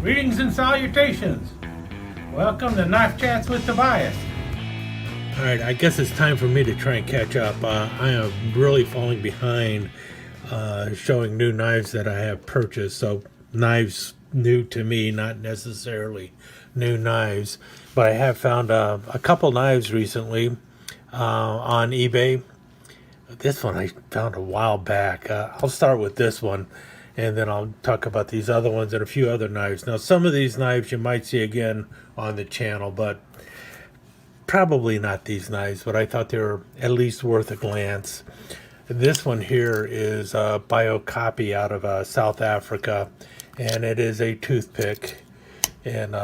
Greetings and salutations. Welcome to Knife Chats with Tobias. Alright, I guess it's time for me to try and catch up. I am really falling behind showing new knives that I have purchased. So, knives new to me, not necessarily new knives. But I have found a couple knives recently on eBay. This one I found a while back. I'll start with this one, and then I'll talk about these other ones and a few other knives. Now, some of these knives you might see again on the channel, but probably not these knives, but I thought they were at least worth a glance. This one here is a Biocopy out of South Africa, and it is a toothpick. And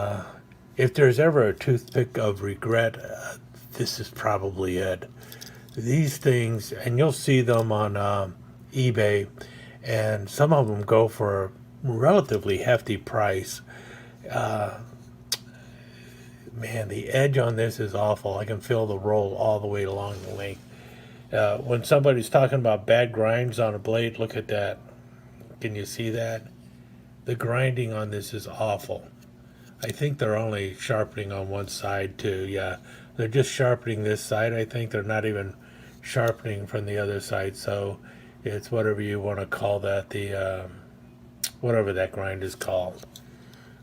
if there's ever a toothpick of regret, this is probably it. These things, and you'll see them on eBay, and some of them go for a relatively hefty price. Man, the edge on this is awful. I can feel the roll all the way along the length. When somebody's talking about bad grinds on a blade, look at that. Can you see that? The grinding on this is awful. I think they're only sharpening on one side too. Yeah, they're just sharpening this side. I think they're not even sharpening from the other side. So it's whatever you want to call that, the whatever that grind is called,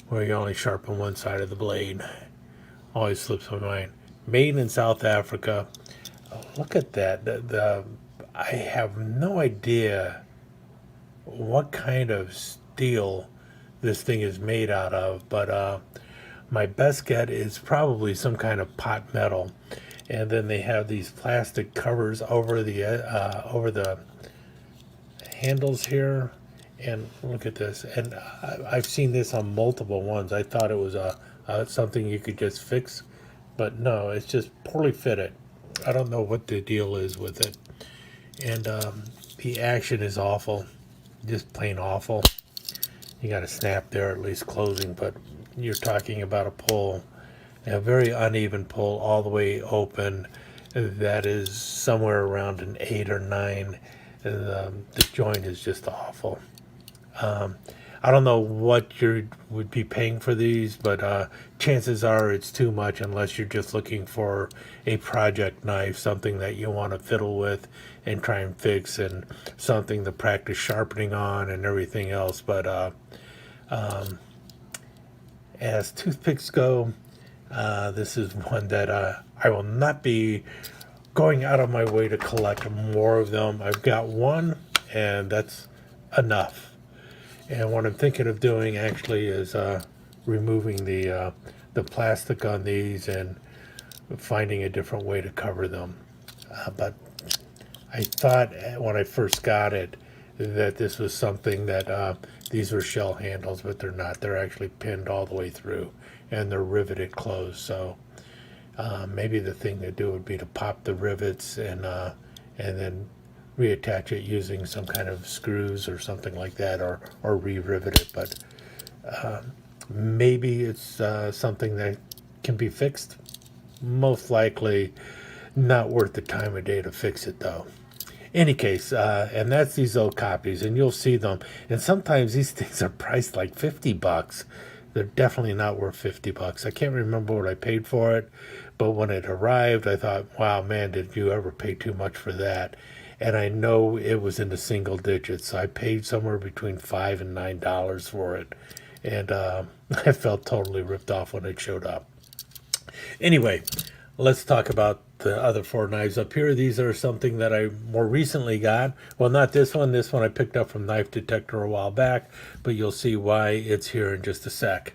where you only sharpen one side of the blade. Always slips my mind. Made in South Africa. Oh, look at that. I have no idea what kind of steel this thing is made out of, but my best guess is probably some kind of pot metal. And then they have these plastic covers over the handles here. And look at this. And I've seen this on multiple ones. I thought it was something you could just fix, but no, it's just poorly fitted. I don't know what the deal is with it. And the action is awful, just plain awful. You got a snap there, at least closing, but you're talking about a pull, a very uneven pull all the way open. That is somewhere around an 8 or 9. The joint is just awful. I don't know what you would be paying for these, but chances are it's too much unless you're just looking for a project knife, something that you want to fiddle with and try and fix, and something to practice sharpening on and everything else. But as toothpicks go, this is one that I will not be going out of my way to collect more of them. I've got one, and that's enough. And what I'm thinking of doing actually is removing the plastic on these and finding a different way to cover them. But I thought when I first got it that this was something that these were shell handles, but they're not. They're actually pinned all the way through, and they're riveted closed. So maybe the thing to do would be to pop the rivets and then reattach it using some kind of screws or something like that, or re-rivet it. But maybe it's something that can be fixed. Most likely not worth the time of day to fix it, though. Any case, and that's these old copies, and you'll see them. And sometimes these things are priced like $50. They're definitely not worth $50. I can't remember what I paid for it, but when it arrived, I thought, wow, man, did you ever pay too much for that? And I know it was in the single digits. So I paid somewhere between $5 and $9 for it. And I felt totally ripped off when it showed up. Anyway, let's talk about the other 4 knives up here. These are something that I more recently got. Well, not this one. This one I picked up from Knife Detector a while back, but you'll see why it's here in just a sec.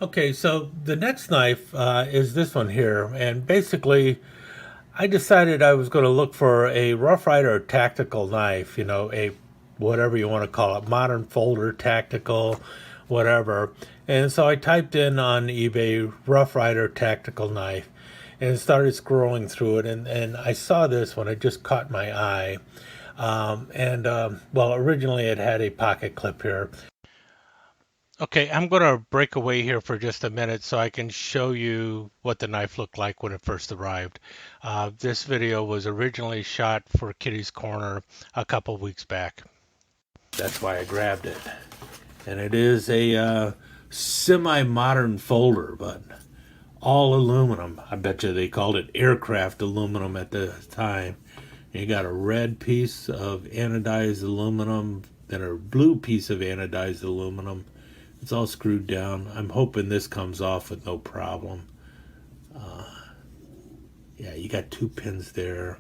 Okay, so the next knife is this one here. And basically, I decided I was going to look for a Rough Rider tactical knife, a whatever you want to call it, modern folder, tactical, whatever. And so I typed in on eBay Rough Rider tactical knife and started scrolling through it, and I saw this one. It just caught my eye. Well, originally it had a pocket clip here. Okay, I'm going to break away here for just a minute so I can show you what the knife looked like when it first arrived. This video was originally shot for Kitty's Corner a couple weeks back. That's why I grabbed it. And it is a semi-modern folder, but all aluminum. I bet you they called it aircraft aluminum at the time. You got a red piece of anodized aluminum, then a blue piece of anodized aluminum. It's all screwed down. I'm hoping this comes off with no problem. Yeah, you got 2 pins there.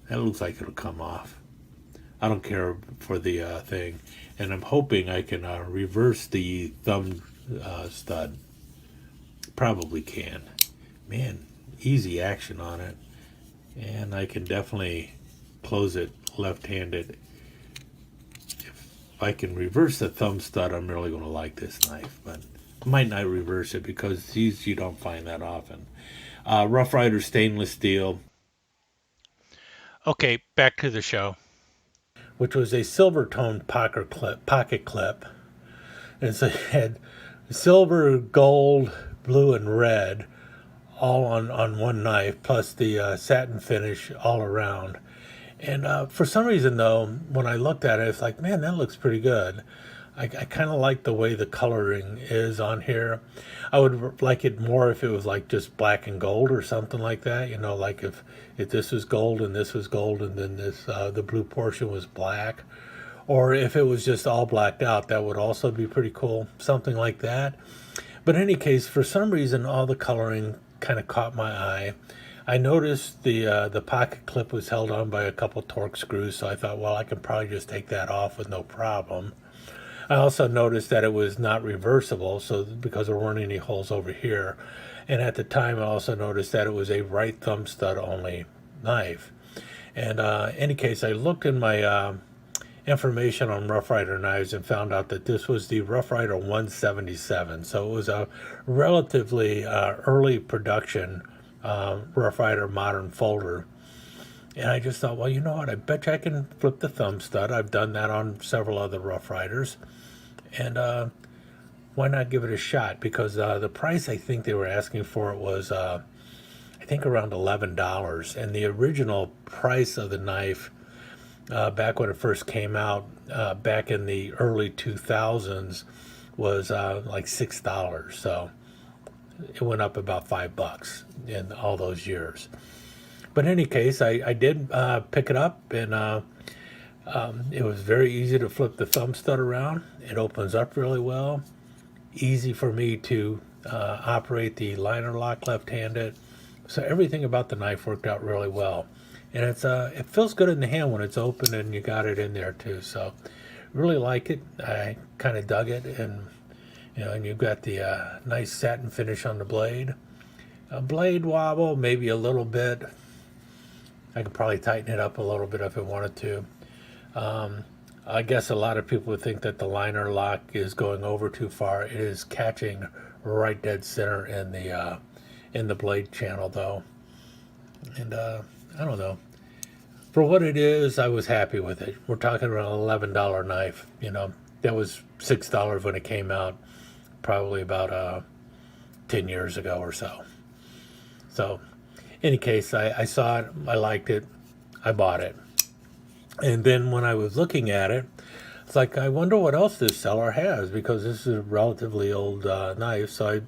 That looks like it'll come off. I don't care for the thing. And I'm hoping I can reverse the thumb stud. Probably can. Man, easy action on it. And I can definitely close it left-handed. If I can reverse the thumb stud, I'm really going to like this knife. But I might not reverse it because these you don't find that often. Rough Rider stainless steel. Okay, back to the show. Which was a silver-toned pocket clip. And so it had silver, gold, blue, and red all on one knife, plus the satin finish all around. And for some reason, though, when I looked at it, it's like, man, that looks pretty good. I kind of like the way the coloring is on here. I would like it more if it was like just black and gold or something like that. You know, like if this was gold and this was gold and then this the blue portion was black. Or if it was just all blacked out, that would also be pretty cool. Something like that. But in any case, for some reason, all the coloring kind of caught my eye. I noticed the pocket clip was held on by a couple torque screws, so I thought, well, I can probably just take that off with no problem. I also noticed that it was not reversible, so because there weren't any holes over here. And at the time, I also noticed that it was a right thumb stud only knife. And in any case, I looked in my information on Rough Rider knives and found out that this was the Rough Rider 177. So it was a relatively early production Rough Rider modern folder. And I just thought, well, you know what? I bet you I can flip the thumb stud. I've done that on several other Rough Riders. And why not give it a shot? Because the price I think they were asking for it was, I think, around $11. And the original price of the knife, back when it first came out, back in the early 2000s, was like $6. So it went up about $5 in all those years. But in any case, I did pick it up, and it was very easy to flip the thumb stud around. It opens up really well. Easy for me to operate the liner lock left-handed. So everything about the knife worked out really well. And it feels good in the hand when it's open and you got it in there too. So really like it. I kind of dug it, and and you've got the nice satin finish on the blade. A blade wobble, maybe a little bit. I could probably tighten it up a little bit if I wanted to. I guess a lot of people would think that the liner lock is going over too far. It is catching right dead center in the blade channel, though. And I don't know. For what it is, I was happy with it. We're talking about an $11 knife. That was $6 when it came out, probably about 10 years ago or so. So, in any case, I saw it, I liked it, I bought it. And then when I was looking at it, it's like, I wonder what else this seller has, because this is a relatively old knife. So I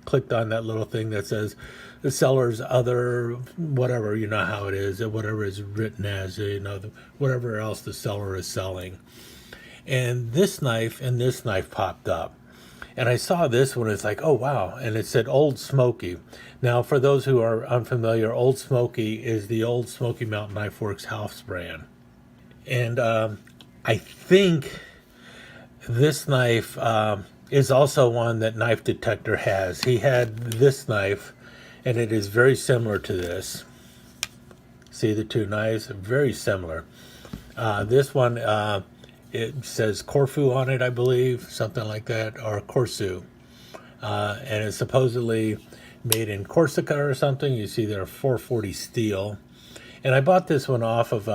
clicked on that little thing that says the seller's other, whatever, you know how it is, whatever is written as, whatever else the seller is selling. And this knife and this knife popped up. And I saw this one, it's like, oh, wow. And it said Old Smoky. Now, for those who are unfamiliar, Old Smoky is the old Smoky Mountain Knife Works house brand. And I think this knife is also one that Knife Detector has. He had this knife, and it is very similar to this. See the two knives? Very similar. This one, it says Corfu on it, I believe, something like that, or Corsu. And it's supposedly made in Corsica or something. You see there 440 steel. And I bought this one off of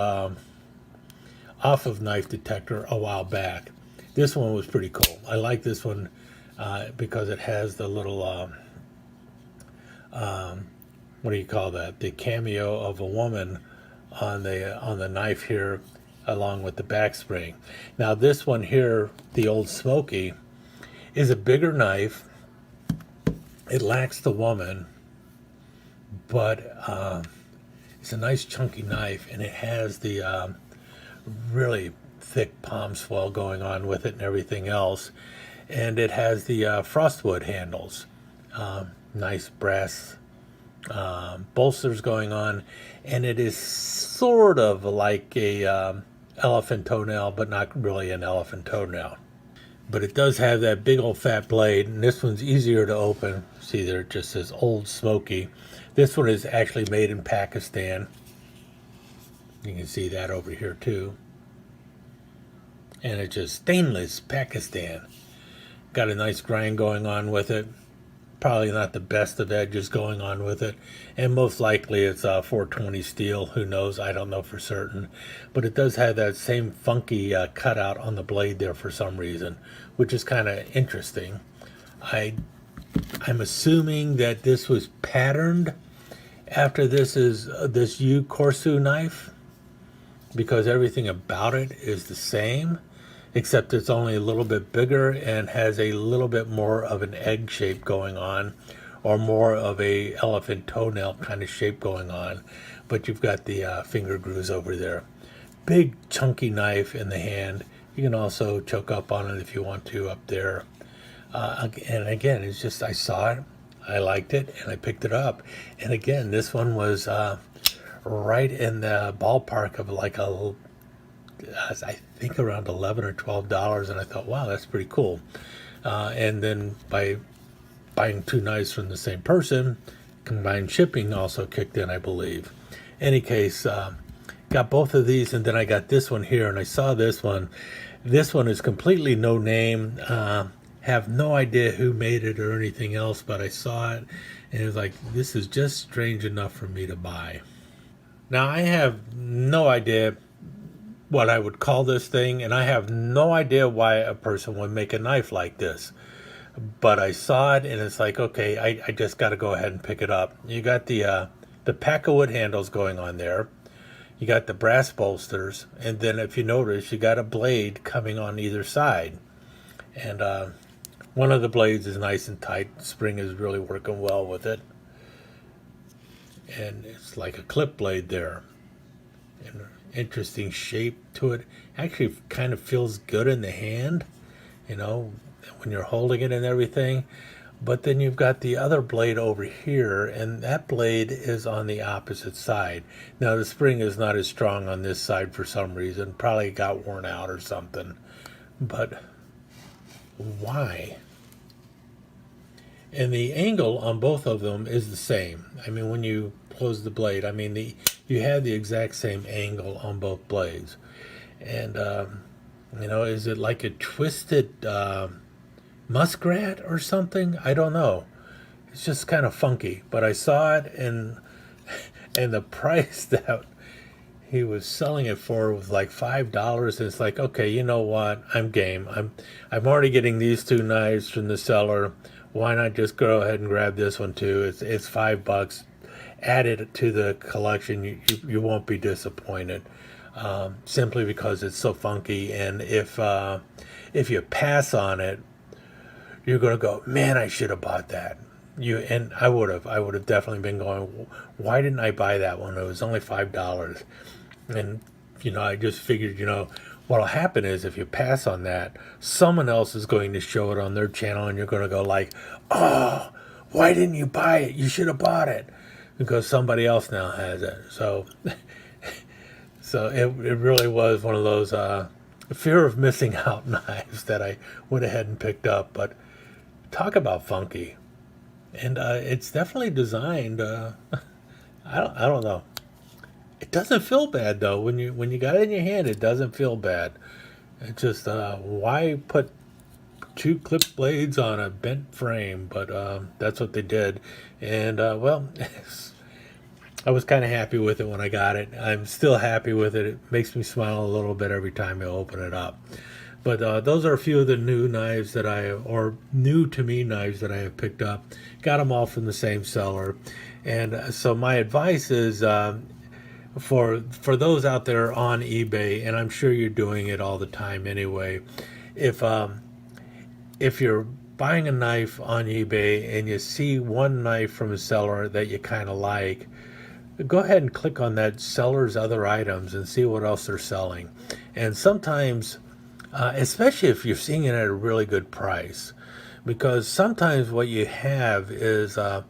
Knife Detector a while back. This one was pretty cool. I like this one because it has the little, what do you call that? The cameo of a woman on the knife here, along with the back spring. Now this one here, the Old Smoky, is a bigger knife. It lacks the woman, but it's a nice chunky knife, and it has the really thick palm swell going on with it and everything else. And it has the frostwood handles, nice brass bolsters going on, and it is sort of like a elephant toenail, but not really an elephant toenail. But it does have that big old fat blade, and this one's easier to open. See, there it just says Old Smoky. This one is actually made in Pakistan. You can see that over here too. And it's just stainless Pakistan. Got a nice grind going on with it. Probably not the best of edges going on with it, and most likely it's 420 steel. Who knows? I don't know for certain, but it does have that same funky cutout on the blade there for some reason, which is kind of interesting. I'm assuming that this was patterned after this Yew Corsu knife, because everything about it is the same, except it's only a little bit bigger and has a little bit more of an egg shape going on, or more of a elephant toenail kind of shape going on. But you've got the finger grooves over there. Big chunky knife in the hand. You can also choke up on it if you want to up there. And again, it's just, I saw it, I liked it, and I picked it up. And again, this one was right in the ballpark of like I think around $11 or $12, and I thought, wow, that's pretty cool. And then by buying two knives from the same person, combined shipping also kicked in, I believe. Any case, got both of these, and then I got this one here, and I saw this one. This one is completely no name. Have no idea who made it or anything else, but I saw it, and it was like, this is just strange enough for me to buy. Now, I have no idea what I would call this thing, and I have no idea why a person would make a knife like this. But I saw it, and it's like, okay, I just got to go ahead and pick it up. You got the pack of wood handles going on there. You got the brass bolsters, and then if you notice, you got a blade coming on either side. And one of the blades is nice and tight. Spring is really working well with it. And it's like a clip blade there. And interesting shape to it. Actually kind of feels good in the hand, you know, when you're holding it and everything. But then you've got the other blade over here, and that blade is on the opposite side. Now the spring is not as strong on this side for some reason. Probably got worn out or something. But why? And the angle on both of them is the same. I mean, when you close the blade, I mean, you have the exact same angle on both blades. And, you know, is it like a twisted muskrat or something? I don't know. It's just kind of funky. But I saw it, and the price that he was selling it for was like $5. And it's like, okay, you know what? I'm game. I'm already getting these two knives from the seller. Why not just go ahead and grab this one too? It's $5. Add it to the collection. You won't be disappointed. Simply because it's so funky, and if you pass on it, you're gonna go, man, I should have bought that. And I would have definitely been going, why didn't I buy that one? It was only $5. And you know, I just figured, you know, what'll happen is if you pass on that, someone else is going to show it on their channel, and you're going to go like, oh, why didn't you buy it? You should have bought it, because somebody else now has it. So it really was one of those fear of missing out knives that I went ahead and picked up. But talk about funky. And it's definitely designed, I don't know. It doesn't feel bad though. When you got it in your hand, it doesn't feel bad. It's just why put two clip blades on a bent frame? But that's what they did, and well, I was kind of happy with it when I got it. I'm still happy with it. It makes me smile a little bit every time I open it up. But those are a few of the new knives or new to me knives that I have picked up. Got them all from the same seller, and so my advice is. For those out there on eBay, and I'm sure you're doing it all the time anyway, if you're buying a knife on eBay and you see one knife from a seller that you kind of like, go ahead and click on that seller's other items and see what else they're selling. And sometimes, especially if you're seeing it at a really good price, because sometimes what you have is a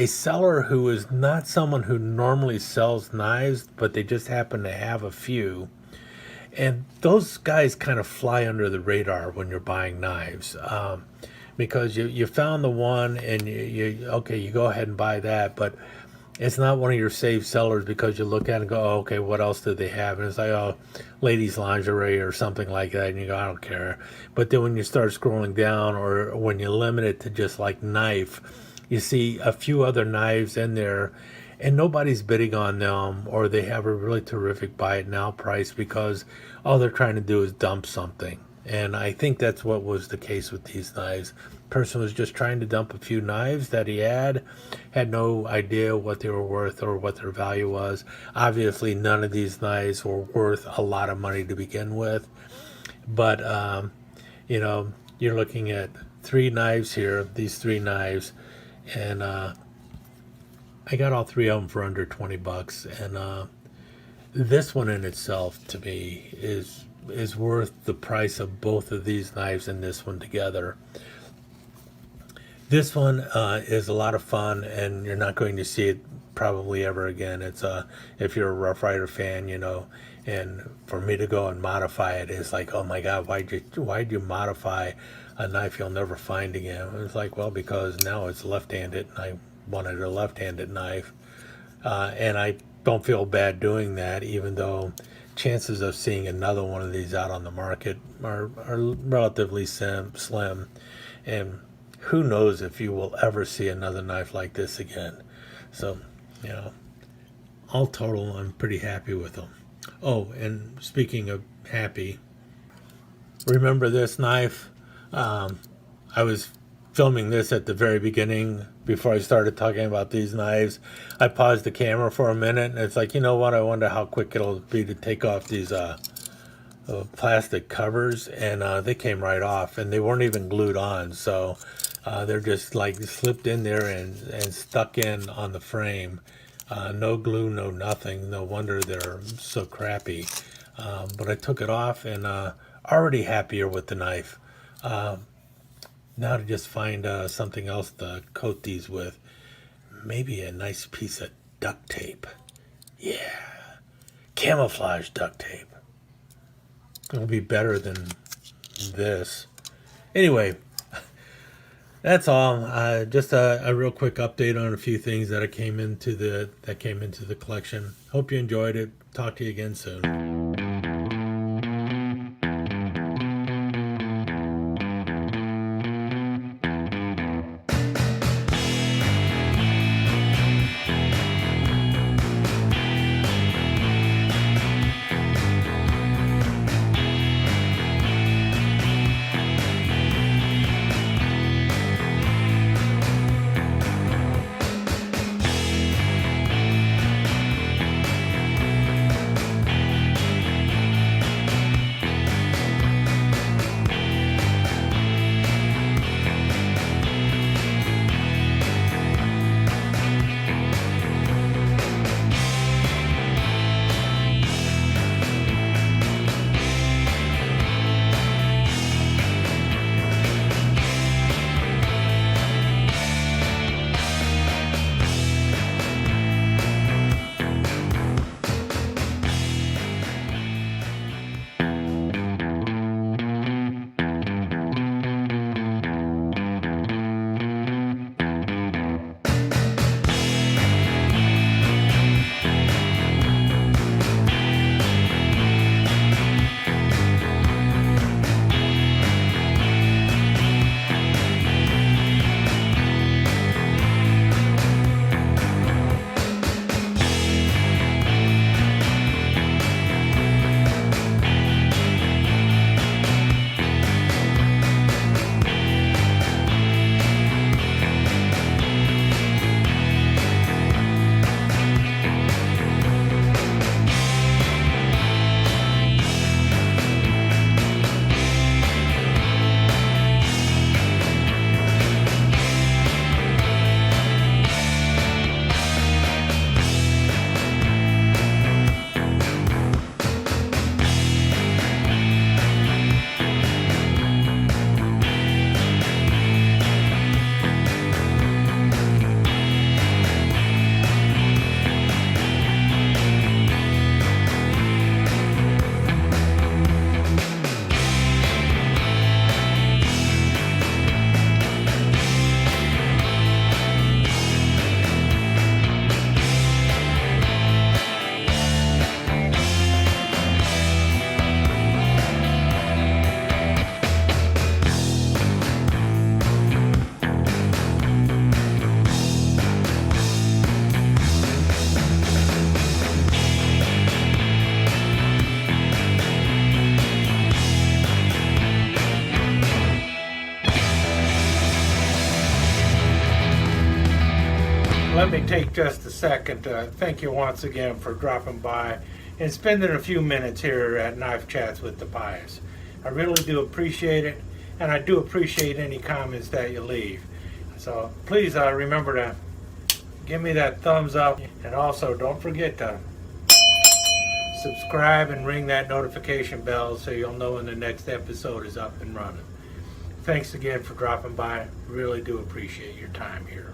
seller who is not someone who normally sells knives, but they just happen to have a few. And those guys kind of fly under the radar when you're buying knives, because you found the one and you go ahead and buy that, but it's not one of your safe sellers because you look at it and go, oh, okay, what else do they have? And it's like, oh, ladies' lingerie or something like that. And you go, I don't care. But then when you start scrolling down, or when you limit it to just like knife, you see a few other knives in there and nobody's bidding on them, or they have a really terrific buy it now price because all they're trying to do is dump something. And I think that's what was the case with these knives. Person was just trying to dump a few knives that he had no idea what they were worth or what their value was. Obviously, none of these knives were worth a lot of money to begin with. But, you're looking at three knives here, these three knives, and I got all three of them for under $20. And this one in itself, to me, is worth the price of both of these knives and this one together. This one is a lot of fun, and you're not going to see it probably ever again. It's if you're a Rough Rider fan, and for me to go and modify it is like, oh my God, why'd you modify a knife you'll never find again? It's like, well, because now it's left-handed, and I wanted a left-handed knife, and I don't feel bad doing that, even though chances of seeing another one of these out on the market are relatively slim, and who knows if you will ever see another knife like this again. So, all total, I'm pretty happy with them. Oh, and speaking of happy, remember this knife? I was filming this at the very beginning before I started talking about these knives. I paused the camera for a minute, and it's like, you know what? I wonder how quick it'll be to take off these plastic covers, and they came right off, and they weren't even glued on, so they're just like slipped in there and stuck in on the frame. No glue, no nothing. No wonder they're so crappy. But I took it off, and already happier with the knife. Now to just find something else to coat these with. Maybe a nice piece of duct tape. Yeah, camouflage duct tape. It'll be better than this. Anyway, that's all. Just a real quick update on a few things that came into the collection. Hope you enjoyed it. Talk to you again soon. let me take just a second to thank you once again for dropping by and spending a few minutes here at Knife Chats with the Pious. I really do appreciate it, and I do appreciate any comments that you leave. So please remember to give me that thumbs up, and also don't forget to subscribe and ring that notification bell so you'll know when the next episode is up and running. Thanks again for dropping by. Really do appreciate your time here.